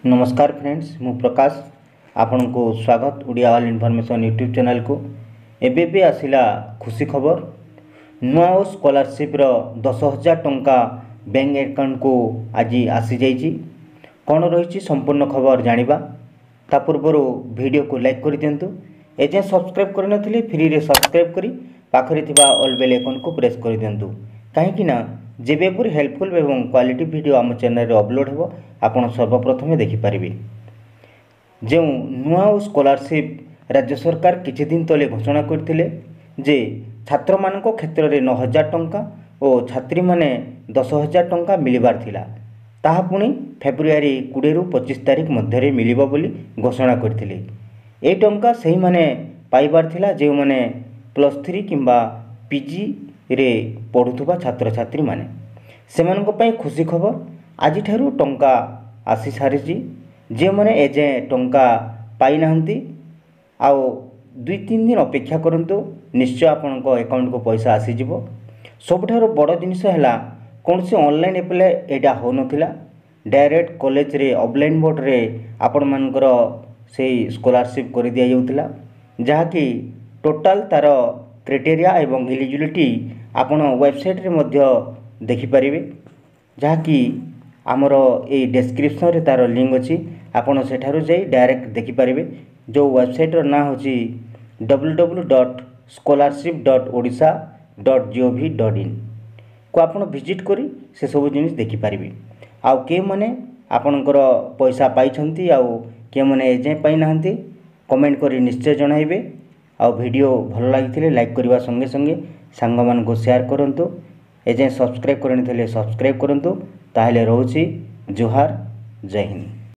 नमस्कार फ्रेंड्स, मु प्रकाश आपण को स्वागत Odia all information YouTube channel को। एबे भी आसिला खुशी खबर, नुआ स्कॉलरशिप रो 10,000 टंका बैंक अकाउंट को आज आसी जाइए। कौन रही संपूर्ण खबर जानिबा ता पूर्व वीडियो को लाइक कर दिंतु। एजे सब्सक्राइब करनथिले फ्री रे सब्सक्राइब करी पाखरे थिबा ऑल बेल आइकन को प्रेस कर दिंतु, कहीं ना जेबेपुर हेल्पफुल एवं क्वालिटी वीडियो आम चैनल रे अपलोड हो आपण सर्वप्रथमे देखिपारे। जो नुआ स्कॉलरशिप राज्य सरकार किछि दिन तले घोषणा करथिले जे छात्र मानक क्षेत्र में 9,000 टंका और छात्री माने 10,000 टंका मिलबार थिला, ताहा पुणी फेब्रुआरी 20 रु 25 तारिख मध्य मिलिबो बोली घोषणा करथिले। ए टंका सही माने पाइबार थिला जे माने +3 किंबा पीजी रे पढ़ुथुबा छात्र छात्री माने। सेमानक पई खुशी खबर, आज ठारू टंका आसी सारिछि। जे माने एजे टंका पाई नाहंती आउ 2-3 दिन अपेक्षा करंतु, निश्चय आपनक अकाउंट को पैसा आसी जिवो। सबठारो बड़ जिनिस हैला कोनसे ऑनलाइन एप्लाई एटा हो नथिला, डायरेक्ट कॉलेज रे ऑफलाइन बोर्ड रे आपण मानकर सेही स्कॉलरशिप कर दिया जाउतिला, जहा कि टोटल तार क्राइटेरिया एवं एलिजिबिलिटी आपण वेबसाइट रे मध्य देखि परिबे, जहा कि आमर ए डिस्क्रिप्शन रे तार लिंक अछि। आपण सेठारु जाई डायरेक्ट देखि परिबे। जो वेबसाइट रो ना होची www.scholarship.odisha.gov.in को आपण विजिट करी से सब जिनिस देखि परिबे। आउ के माने आपनकर पैसा पाइछंती आउ के माने एजे पाइ नाहंती कमेंट करी निश्चय जणाइबे। आउ वीडियो भल लागिथिले लाइक करबा संगे संगे सांग मान को शेयर करंतु। एजे सब्सक्राइब करनी थिले सब्सक्राइब करंतु। ताहले रहउची जुहार, जय हिंद।